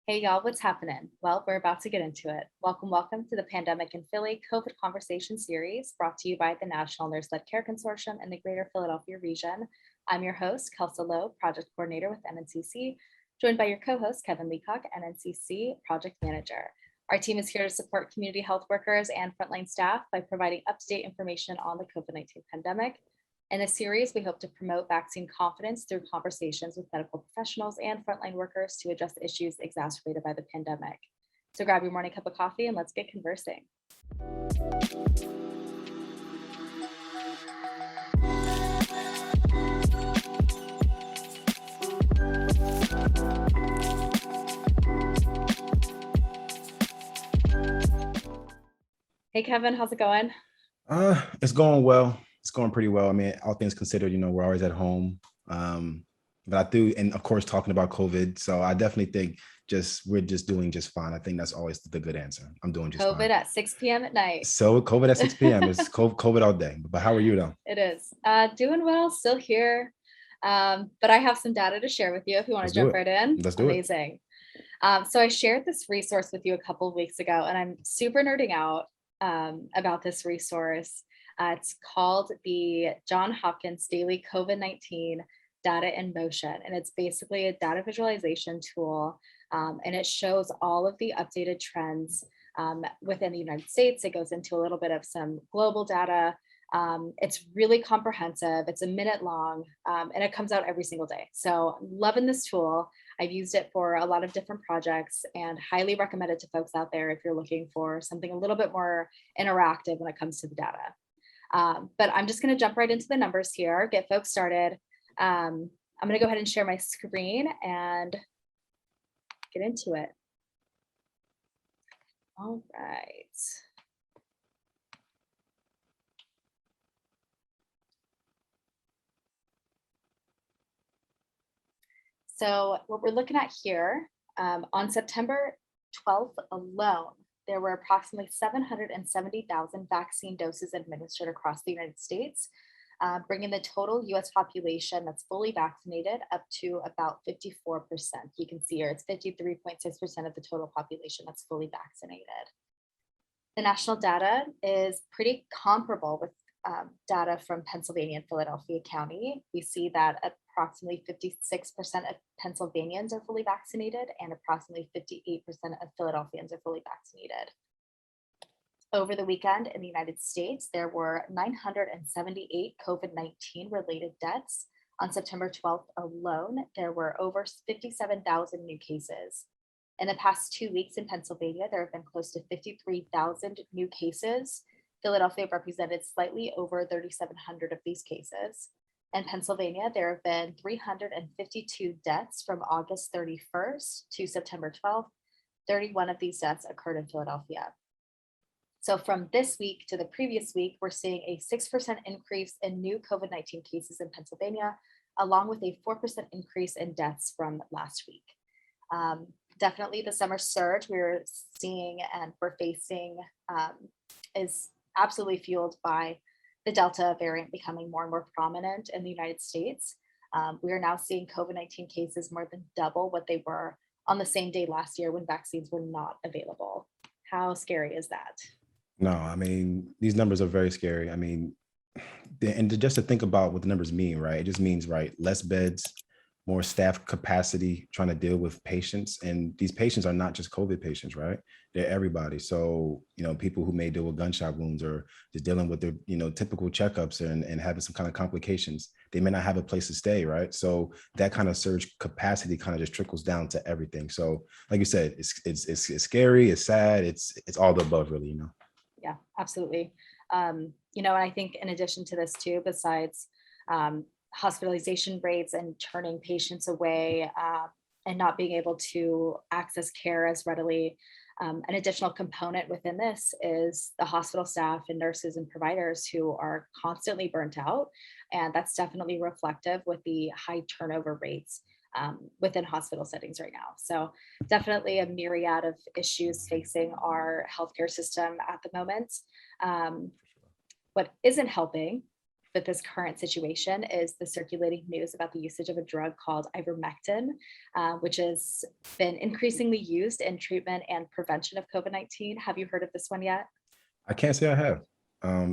Hey y'all, what's happening? Well, we're about to get into it. Welcome to the Pandemic in Philly COVID Conversation Series brought to you by the National Nurse-Led Care Consortium in the Greater Philadelphia region. I'm your host, Kelsa Lowe, Project Coordinator with NNCC, joined by your co-host, Kevin Leacock, NNCC Project Manager. Our team is here to support community health workers and frontline staff by providing up-to-date information on the COVID-19 pandemic. In this series, we hope to promote vaccine confidence through conversations with medical professionals and frontline workers to address issues exacerbated by the pandemic. So grab your morning cup of coffee and let's get conversing. Hey, Kevin, how's it going? It's going well. It's going pretty well. I mean, all things considered, we're always at home. But I do, and of course, talking about COVID. So I definitely think we're just doing just fine. I think that's always the good answer. I'm doing just COVID fine. at 6 p.m. at night. So COVID at 6 p.m. It's COVID all day. But how are you though? It is. Doing well, still here. But I have some data to share with you if you want to jump right in. Let's do it. Amazing. So I shared this resource with you a couple of weeks ago, and I'm super nerding out about this resource. It's called the Johns Hopkins Daily COVID-19 Data in Motion, and it's basically a data visualization tool, and it shows all of the updated trends within the United States. It goes into a little bit of some global data. It's really comprehensive. It's a minute long, and it comes out every single day. So I'm loving this tool. I've used it for a lot of different projects and highly recommend it to folks out there if you're looking for something a little bit more interactive when it comes to the data. But I'm just going to jump right into the numbers here, get folks started. I'm going to go ahead and share my screen and get into it. All right. So what we're looking at here, on September 12th alone, there were approximately 770,000 vaccine doses administered across the United States, bringing the total US population that's fully vaccinated up to about 54%. You can see here it's 53.6% of the total population that's fully vaccinated. The national data is pretty comparable with data from Pennsylvania and Philadelphia County. We see that approximately 56% of Pennsylvanians are fully vaccinated and approximately 58% of Philadelphians are fully vaccinated. Over the weekend in the United States, there were 978 COVID-19 related deaths. On September 12th alone, there were over 57,000 new cases. In the past 2 weeks in Pennsylvania, there have been close to 53,000 new cases. Philadelphia represented slightly over 3,700 of these cases. In Pennsylvania, there have been 352 deaths from August 31st to September 12th. 31 of these deaths occurred in Philadelphia. So from this week to the previous week, we're seeing a 6% increase in new COVID-19 cases in Pennsylvania, along with a 4% increase in deaths from last week. Definitely the summer surge we're seeing and we're facing is absolutely fueled by the Delta variant becoming more and more prominent in the United States. We are now seeing COVID-19 cases more than double what they were on the same day last year when vaccines were not available. How scary is that? No, I mean, these numbers are very scary. I mean, just to think about what the numbers mean, right? It just means, right, less beds, more staff capacity trying to deal with patients. And these patients are not just COVID patients, right? They're everybody. So, people who may deal with gunshot wounds or just dealing with their, typical checkups and having some kind of complications, they may not have a place to stay, right? So that kind of surge capacity kind of just trickles down to everything. So like you said, it's scary, it's sad, it's all the above really, Yeah, absolutely. And I think in addition to this too, besides hospitalization rates and turning patients away and not being able to access care as readily, an additional component within this is the hospital staff and nurses and providers who are constantly burnt out. And that's definitely reflective with the high turnover rates within hospital settings right now. So definitely a myriad of issues facing our healthcare system at the moment. What isn't helping with this current situation is the circulating news about the usage of a drug called ivermectin, which has been increasingly used in treatment and prevention of COVID-19. Have you heard of this one yet? I can't say I have.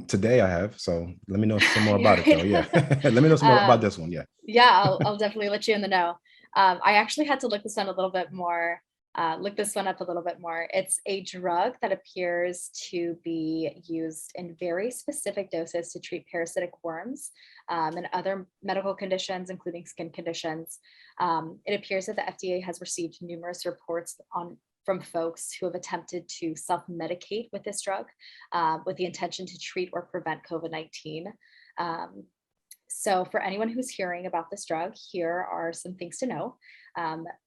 Today I have. So let me know some more You're about it though. right. Yeah. Let me know some more about this one. Yeah. Yeah, I'll definitely let you in the know. I actually had to look this one a little bit more, look this one up a little bit more. It's a drug that appears to be used in very specific doses to treat parasitic worms and other medical conditions, including skin conditions. It appears that the FDA has received numerous reports from folks who have attempted to self-medicate with this drug with the intention to treat or prevent COVID-19. So for anyone who's hearing about this drug, here are some things to know.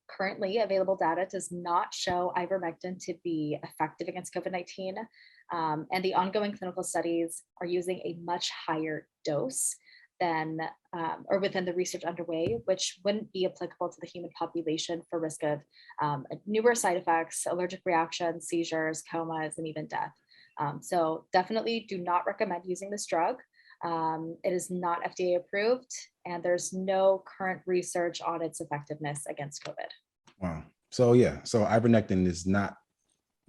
Currently available data does not show ivermectin to be effective against COVID-19. And the ongoing clinical studies are using a much higher dose than or within the research underway, which wouldn't be applicable to the human population for risk of numerous side effects, allergic reactions, seizures, comas, and even death. So definitely do not recommend using this drug. It is not FDA approved, and there's no current research on its effectiveness against COVID. Wow. So yeah, so ivermectin is not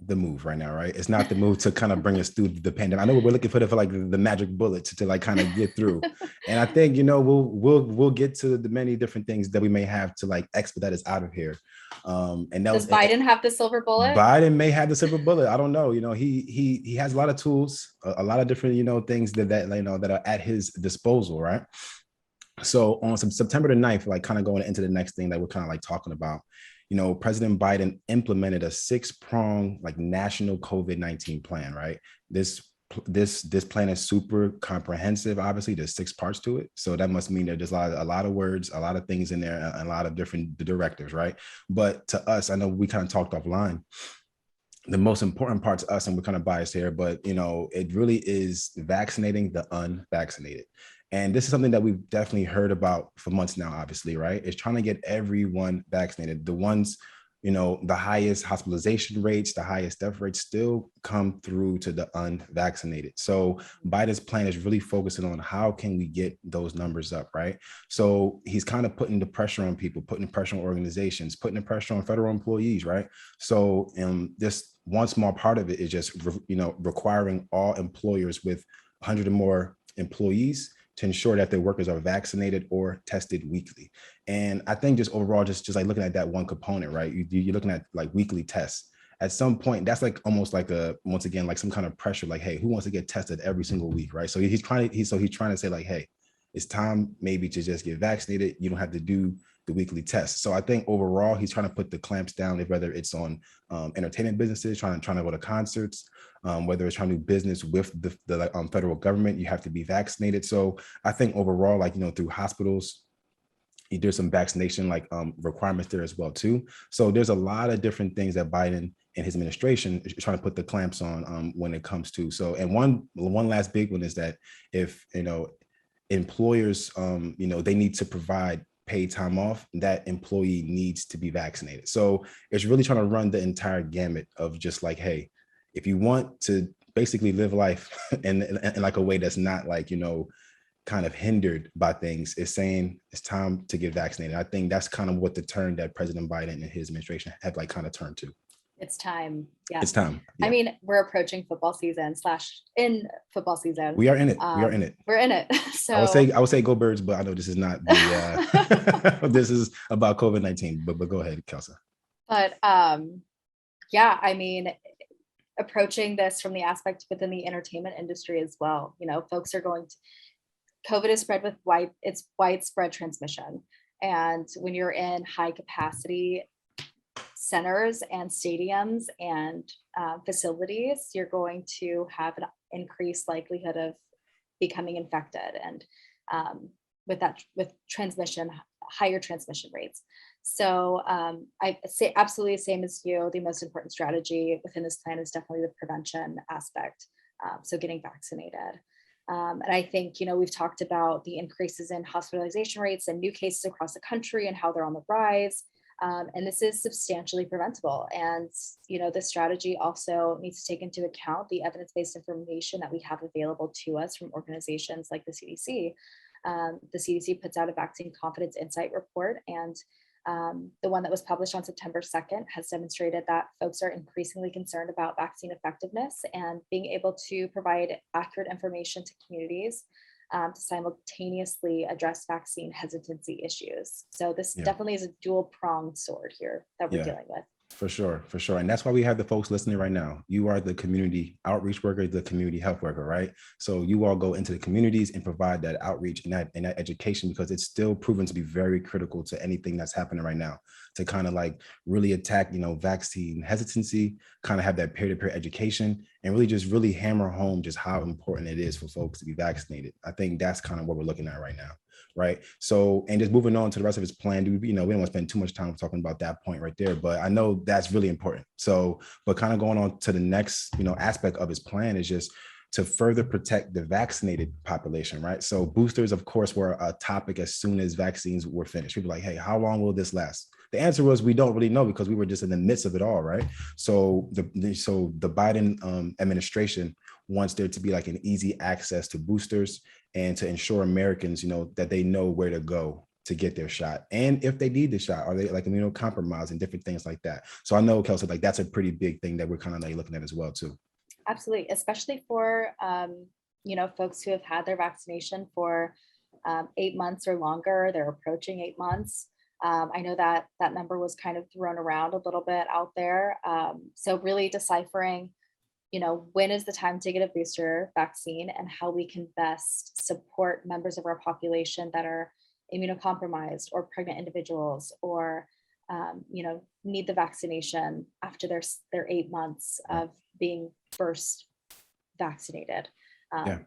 the move right now, right? It's not the move to kind of bring us through the pandemic. I know we're looking for like the magic bullet to like kind of get through. And I think, we'll get to the many different things that we may have to like expedite us out of here. And Does Biden have the silver bullet? Biden may have the silver bullet. I don't know. He has a lot of tools, a lot of different, things that that are at his disposal, right? So on September the 9th, like kind of going into the next thing that we're kind of like talking about, President Biden implemented a 6-prong like national COVID-19 plan, right? This plan is super comprehensive. Obviously, there's 6 parts to it. So that must mean that there's a lot of words, a lot of things in there, and a lot of different directives, right? But to us, I know we kind of talked offline. The most important part to us, and we're kind of biased here, but it really is vaccinating the unvaccinated. And this is something that we've definitely heard about for months now, obviously, right? It's trying to get everyone vaccinated. The ones, the highest hospitalization rates, the highest death rates still come through to the unvaccinated. So Biden's plan is really focusing on how can we get those numbers up, right? So he's kind of putting the pressure on people, putting the pressure on organizations, putting the pressure on federal employees, right? So this one small part of it is just, requiring all employers with 100 or more employees to ensure that their workers are vaccinated or tested weekly. And I think just overall, just like looking at that one component, right? You're looking at like weekly tests. At some point, that's like almost like once again, like some kind of pressure, like, hey, who wants to get tested every single week, right? So he's trying to say like, hey, it's time maybe to just get vaccinated. You don't have to do the weekly tests. So I think overall, he's trying to put the clamps down, whether it's on entertainment businesses, trying to go to concerts, whether it's trying to do business with the federal government, you have to be vaccinated. So I think overall, like, through hospitals, there's some vaccination requirements there as well too. So there's a lot of different things that Biden and his administration is trying to put the clamps on when it comes to. So, and one last big one is that if, employers, they need to provide paid time off, that employee needs to be vaccinated. So it's really trying to run the entire gamut of just like, hey, if you want to basically live life in like a way that's not like, kind of hindered by things, is saying it's time to get vaccinated. I think that's kind of what the turn that President Biden and his administration have like kind of turned to. It's time. Yeah. It's time. Yeah. I mean, we're approaching football season / in football season. We are in it. We are in it. We're in it. So I would say go Birds, but I know this is not the this is about COVID-19, but go ahead, Kelsey. But yeah, I mean, approaching this from the aspect within the entertainment industry as well. Folks are going to, COVID is spread with widespread transmission. And when you're in high capacity centers and stadiums and facilities, you're going to have an increased likelihood of becoming infected, and with transmission, higher transmission rates. So I say absolutely the same as you. The most important strategy within this plan is definitely the prevention aspect. So getting vaccinated. And I think, we've talked about the increases in hospitalization rates and new cases across the country and how they're on the rise. And this is substantially preventable. And, this strategy also needs to take into account the evidence-based information that we have available to us from organizations like the CDC. The CDC puts out a vaccine confidence insight report, and the one that was published on September 2nd has demonstrated that folks are increasingly concerned about vaccine effectiveness and being able to provide accurate information to communities to simultaneously address vaccine hesitancy issues. So this definitely is a dual-pronged sword here that we're dealing with. For sure, for sure. And that's why we have the folks listening right now. You are the community outreach worker, the community health worker, right? So you all go into the communities and provide that outreach and that education, because it's still proven to be very critical to anything that's happening right now, to kind of like really attack, vaccine hesitancy, kind of have that peer-to-peer education, and really hammer home just how important it is for folks to be vaccinated. I think that's kind of what we're looking at right now. Right. So, and just moving on to the rest of his plan, we don't want to spend too much time talking about that point right there, but I know that's really important. So, but kind of going on to the next, aspect of his plan is just to further protect the vaccinated population, right? So boosters, of course, were a topic as soon as vaccines were finished. People were like, hey, how long will this last? The answer was, we don't really know, because we were just in the midst of it all, right? So the Biden administration wants there to be like an easy access to boosters, and to ensure Americans, that they know where to go to get their shot. And if they need the shot, are they like immunocompromised and different things like that? So I know, Kelsey, like that's a pretty big thing that we're kind of like looking at as well too. Absolutely, especially for folks who have had their vaccination for 8 months or longer. They're approaching 8 months. I know that number was kind of thrown around a little bit out there. So really deciphering, when is the time to get a booster vaccine, and how we can best support members of our population that are immunocompromised or pregnant individuals, or need the vaccination after their 8 months of being first vaccinated.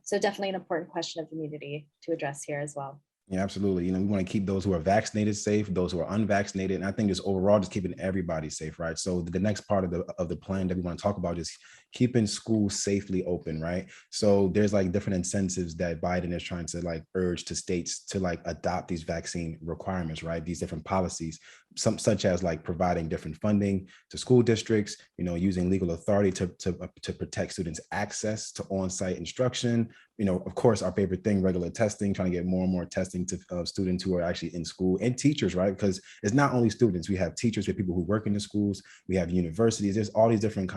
So definitely an important question of immunity to address here as well. Yeah, absolutely. We want to keep those who are vaccinated safe, those who are unvaccinated. And I think just overall, just keeping everybody safe, right? So the next part of the plan that we want to talk about is keeping schools safely open, right? So there's like different incentives that Biden is trying to like urge to states to like adopt these vaccine requirements, right? These different policies, some such as like providing different funding to school districts, using legal authority to protect students' access to on-site instruction. Of course, our favorite thing, regular testing, trying to get more and more testing to students who are actually in school, and teachers, right? Because it's not only students, we have teachers, we have people who work in the schools, we have universities, there's all these different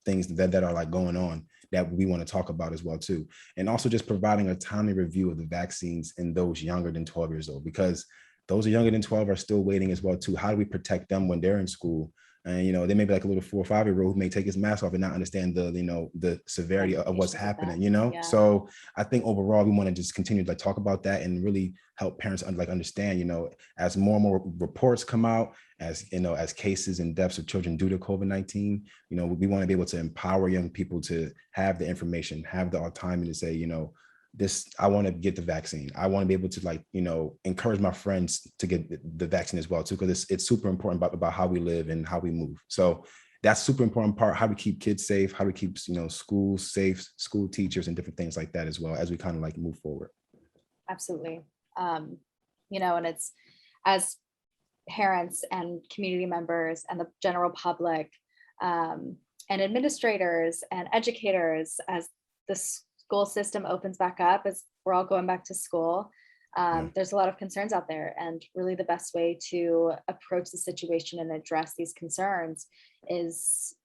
things that are like going on that we want to talk about as well too. And also just providing a timely review of the vaccines in those younger than 12 years old, because those are younger than 12 are still waiting as well too. How do we protect them when they're in school? And they may be like a little 4 or 5-year-old who may take his mask off and not understand the severity of what's happening. Yeah. So I think overall we want to just continue to like talk about that and really help parents like understand, as more and more reports come out, as as cases and deaths of children due to COVID-19, we want to be able to empower young people to have the information, have the autonomy to say, I want to get the vaccine. I want to be able to like, encourage my friends to get the vaccine as well too, because it's super important about how we live and how we move. So that's super important part, how we keep kids safe, how we keep, schools safe, school teachers and different things like that as well, as we kind of like move forward. Absolutely. And it's, as parents and community members and the general public, and administrators and educators, as the school system opens back up, as we're all going back to school, there's a lot of concerns out there, and really the best way to approach the situation and address these concerns is,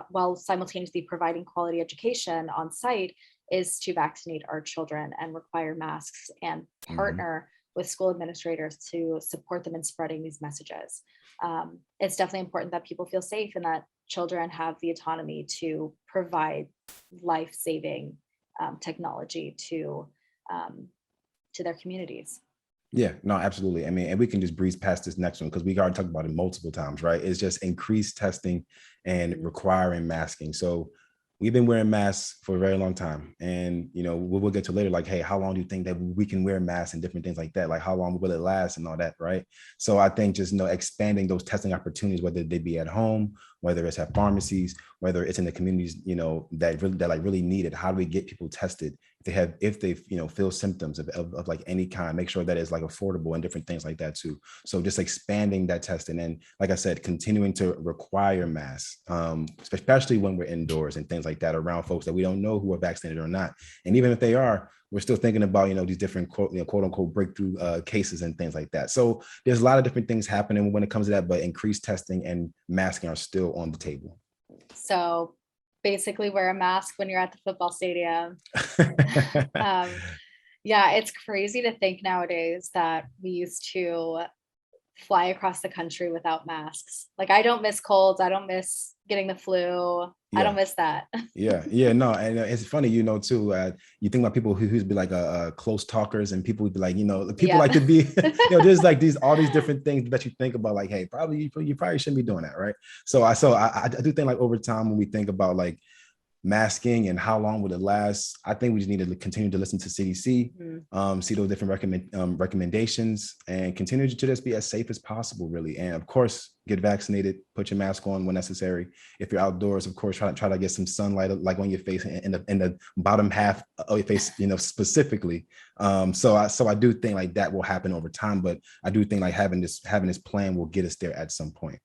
while simultaneously providing quality education on site, is to vaccinate our children and require masks, and partner with school administrators to support them in spreading these messages. It's definitely important that people feel safe and that children have the autonomy to provide life-saving technology to their communities. Yeah, no, absolutely. I mean, and we can just breeze past this next one because we already talked about it multiple times, right? It's just increased testing and requiring masking. So we've been wearing masks for a very long time. And, we'll get to later, like, hey, how long do you think that we can wear masks and different things like that? Like, how long will it last and all that, right? So I think just, expanding those testing opportunities, whether they be at home, whether it's at pharmacies, whether it's in the communities, that really need it. How do we get people tested if they feel symptoms of like any kind, make sure that it's like affordable and different things like that too. So just expanding that testing, and like I said, continuing to require masks, especially when we're indoors and things like that around folks that we don't know who are vaccinated or not. And even if they are, we're still thinking about these different quote unquote breakthrough cases and things like that. So there's a lot of different things happening when it comes to that, but increased testing and masking are still on the table. So basically wear a mask when you're at the football stadium. Um, yeah, it's crazy to think nowadays that we used to fly across the country without masks. Like, I don't miss colds. I don't miss getting the flu. I don't Yeah. miss that. Yeah, no, and it's funny, too. You think about people who's be like close talkers, and people would be like, people Yeah. like to be, there's like all these different things that you think about, like, hey, you probably shouldn't be doing that, right? So I do think like over time when we think about like masking and how long would it last, I think we just need to continue to listen to CDC, see those different recommendations, and continue to just be as safe as possible, really. And of course, get vaccinated, put your mask on when necessary. If you're outdoors, of course, try to get some sunlight like on your face, in the bottom half of your face, specifically. So I do think like that will happen over time, but I do think like having this plan will get us there at some point.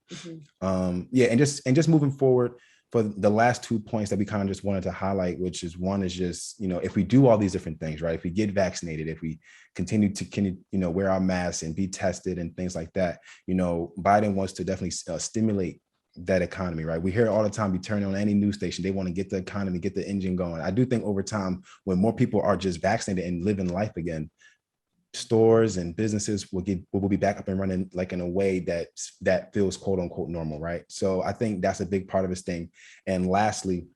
Yeah, and just moving forward, for the last 2 points that we kind of just wanted to highlight, which is one is just, if we do all these different things, right? If we get vaccinated, if we continue to, wear our masks and be tested and things like that, Biden wants to definitely stimulate that economy, right? We hear all the time, you turn on any news station, they want to get the economy, get the engine going. I do think over time, when more people are just vaccinated and living life again, stores and businesses will be back up and running like in a way that feels quote unquote normal, right? So I think that's a big part of this thing. And lastly,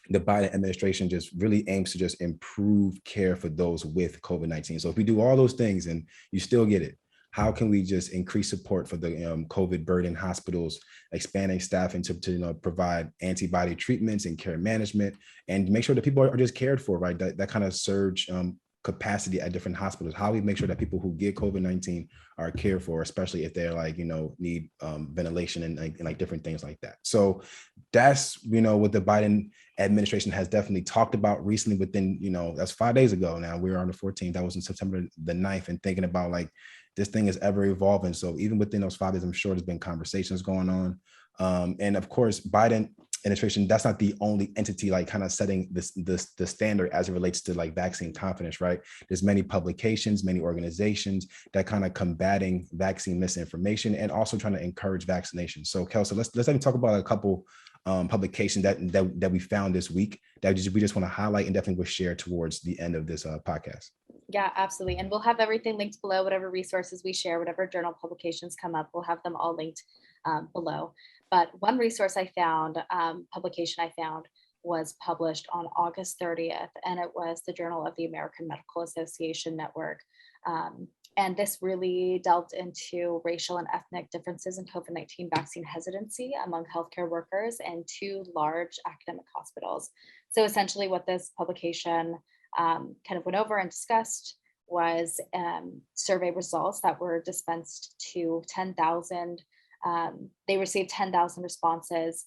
the Biden administration just really aims to just improve care for those with COVID-19. So if we do all those things and you still get it, how can we just increase support for the COVID burden hospitals, expanding staffing to provide antibody treatments and care management, and make sure that people are just cared for, right? That kind of surge capacity at different hospitals. How we make sure that people who get COVID-19 are cared for, especially if they're like, need ventilation and like different things like that. So that's, what the Biden administration has definitely talked about recently within, that's 5 days ago now. We're on the 14th. That was in September the 9th, and thinking about like, this thing is ever evolving. So even within those 5 days, I'm sure there's been conversations going on. And of course, Biden administration, that's not the only entity like kind of setting the standard as it relates to like vaccine confidence, right? There's many publications, many organizations that kind of combating vaccine misinformation and also trying to encourage vaccination. So Kelsey, let's let me talk about a couple publications that we found this week that we just want to highlight and definitely will share towards the end of this podcast. Yeah, absolutely. And we'll have everything linked below, whatever resources we share, whatever journal publications come up, we'll have them all linked below. But one resource I found, publication I found, was published on August 30th, and it was the Journal of the American Medical Association Network. And this really delved into racial and ethnic differences in COVID-19 vaccine hesitancy among healthcare workers and 2 large academic hospitals. So essentially what this publication kind of went over and discussed was survey results that were dispensed to 10,000. They received 10,000 responses,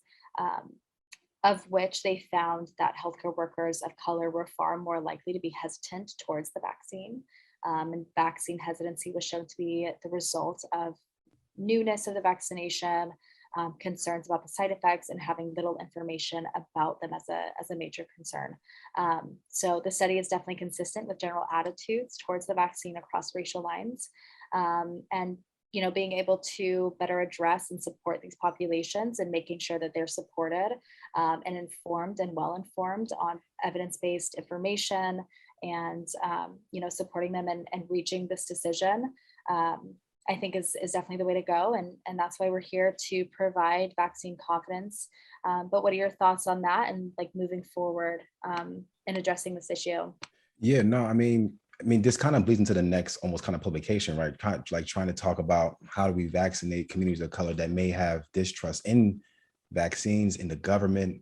of which they found that healthcare workers of color were far more likely to be hesitant towards the vaccine. And vaccine hesitancy was shown to be the result of newness of the vaccination, concerns about the side effects, and having little information about them as a major concern. So the study is definitely consistent with general attitudes towards the vaccine across racial lines. And being able to better address and support these populations and making sure that they're supported and informed and well-informed on evidence-based information, and supporting them and reaching this decision, I think is definitely the way to go. And that's why we're here, to provide vaccine confidence. But what are your thoughts on that and like moving forward in addressing this issue? Yeah, no, I mean, this kind of bleeds into the next almost kind of publication, right? Kind of like trying to talk about how do we vaccinate communities of color that may have distrust in vaccines, in the government,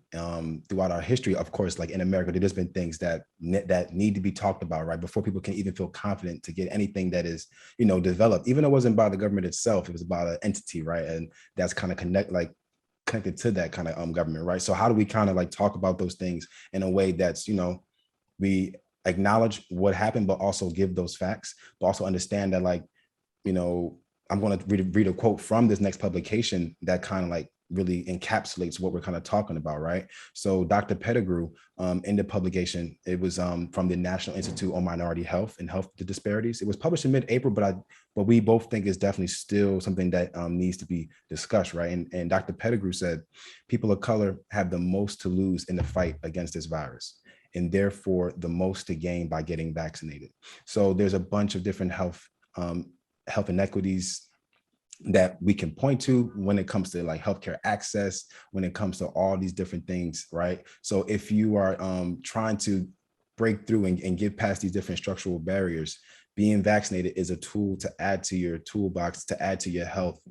throughout our history. Of course, like in America, there's been things that need to be talked about, right? Before people can even feel confident to get anything that is, developed, even though it wasn't by the government itself, it was about an entity, right? And that's kind of connected to that kind of government, right? So how do we kind of like talk about those things in a way that's, we acknowledge what happened, but also give those facts, but also understand that, like, you know, I'm going to read a quote from this next publication that kind of like really encapsulates what we're kind of talking about, right? So Dr. Pettigrew, in the publication, it was from the National Institute on Minority Health and Health Disparities. It was published in mid-April, but we both think it's definitely still something that needs to be discussed, right? And Dr. Pettigrew said, people of color have the most to lose in the fight against this virus, and therefore the most to gain by getting vaccinated. So there's a bunch of different health inequities that we can point to when it comes to like healthcare access, when it comes to all these different things, right? So if you are trying to break through and get past these different structural barriers, being vaccinated is a tool to add to your toolbox, to add to your health,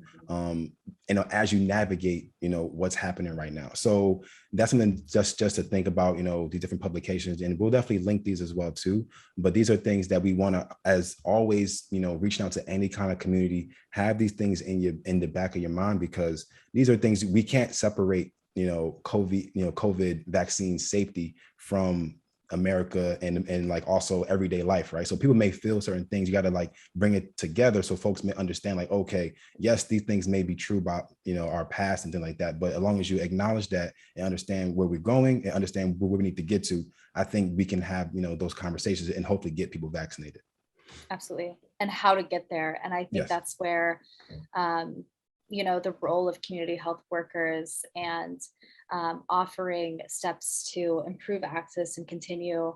as you navigate, what's happening right now. So that's something just to think about, these different publications, and we'll definitely link these as well too. But these are things that we want to, as always, reaching out to any kind of community, have these things in the back of your mind, because these are things we can't separate, COVID vaccine safety from America and like also everyday life, right? So people may feel certain things. You got to like bring it together so folks may understand, like, okay, yes, these things may be true about our past and things like that, but as long as you acknowledge that and understand where we're going and understand where we need to get to, I think we can have those conversations and hopefully get people vaccinated. Absolutely. And how to get there. And I think Yes. that's where the role of community health workers and offering steps to improve access and continue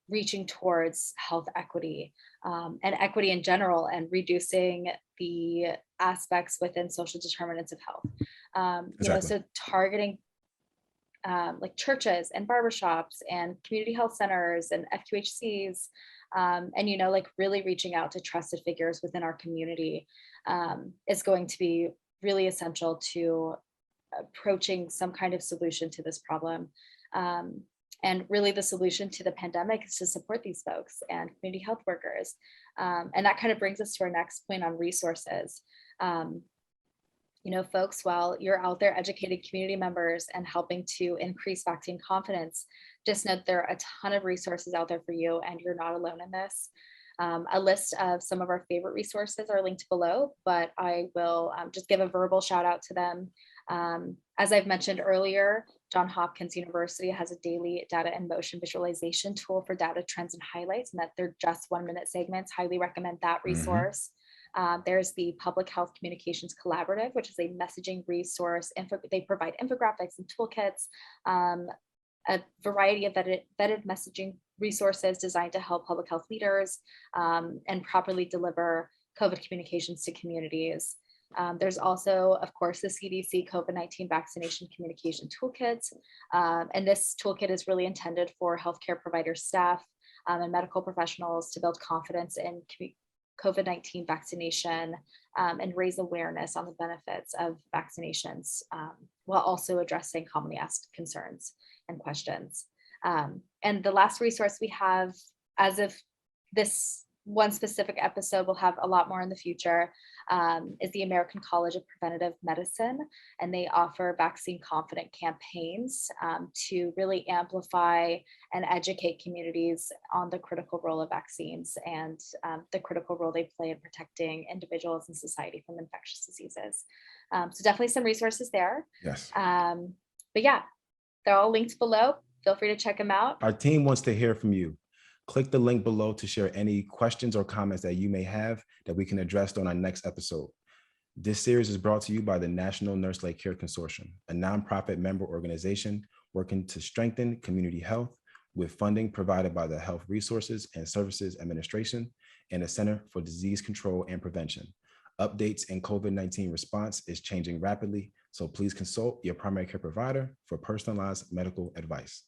reaching towards health equity and equity in general, and reducing the aspects within social determinants of health. Exactly. So targeting like churches and barbershops and community health centers and FQHCs, and like really reaching out to trusted figures within our community is going to be really essential to approaching some kind of solution to this problem. And really the solution to the pandemic is to support these folks and community health workers. And that kind of brings us to our next point on resources. Folks, while you're out there educating community members and helping to increase vaccine confidence, just know there are a ton of resources out there for you, and you're not alone in this. A list of some of our favorite resources are linked below, but I will just give a verbal shout out to them. As I've mentioned earlier, Johns Hopkins University has a daily data and motion visualization tool for data trends and highlights, and that they're just 1-minute segments. Highly recommend that resource. There's the Public Health Communications Collaborative, which is a messaging resource. They provide infographics and toolkits, a variety of vetted messaging resources designed to help public health leaders and properly deliver COVID communications to communities. There's also, of course, the CDC COVID-19 vaccination communication toolkit. And this toolkit is really intended for healthcare provider staff and medical professionals to build confidence in COVID-19 vaccination and raise awareness on the benefits of vaccinations, while also addressing commonly asked concerns and questions. And the last resource we have, as of this one specific episode, we'll have a lot more in the future, is the American College of Preventive Medicine. And they offer vaccine confident campaigns to really amplify and educate communities on the critical role of vaccines and the critical role they play in protecting individuals and society from infectious diseases. So definitely some resources there. Yes. But yeah, they're all linked below. Feel free to check them out. Our team wants to hear from you. Click the link below to share any questions or comments that you may have that we can address on our next episode. This series is brought to you by the National Nurse-Led Care Consortium, a nonprofit member organization working to strengthen community health with funding provided by the Health Resources and Services Administration and the Center for Disease Control and Prevention. Updates in COVID-19 response is changing rapidly, so please consult your primary care provider for personalized medical advice.